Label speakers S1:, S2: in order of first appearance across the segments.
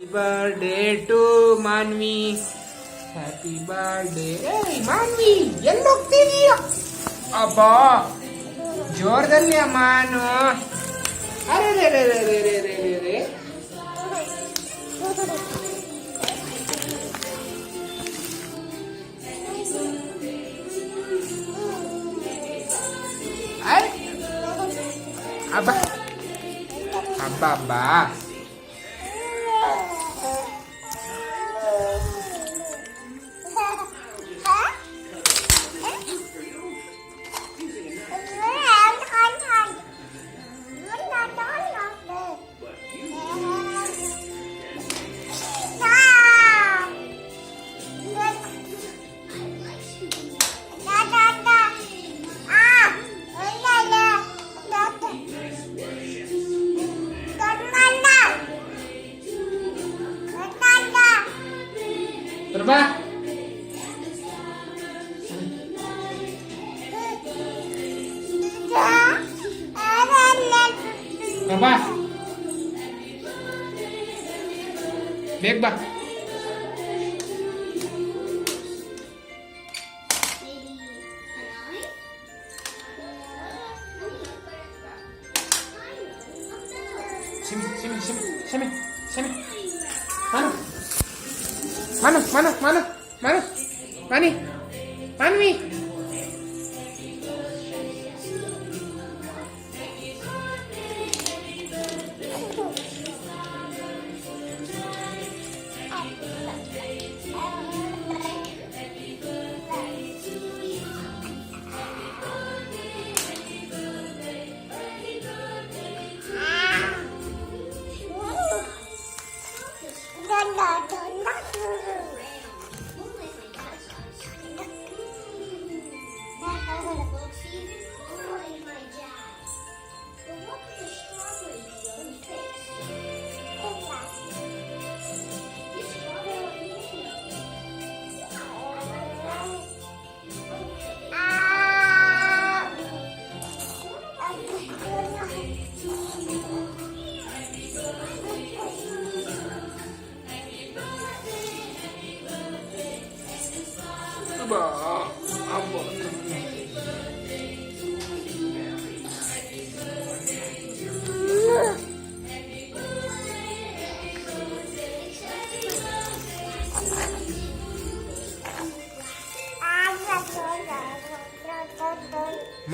S1: Birthday to Manvi. Happy birthday. Manvi ಎಲ್ಲೋಗ್ತಿದೀಯ? ಅಬ್ಬಾ ಜೋರದಲ್ಲಿ ಅಮ್ಮನು. ಅರೆ ರೇ ರೇ ರೇ ರೇ ರೇ ರೇ ರೇ ರೇ. ಅಬ್ಬಾ ಅಬ್ಬಾ ಅಬ್ಬಾ. Berapa? Berapa? Beg ba? Sini, sini, sini, sini, sini. Mana? Mani. Manwi.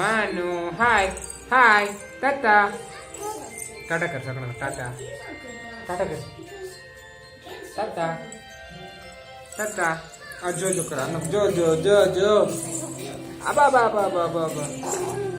S1: Manu, hai, Tata. Tata कर सकना, Tata कर. Tata. जो करा, जो. Aba.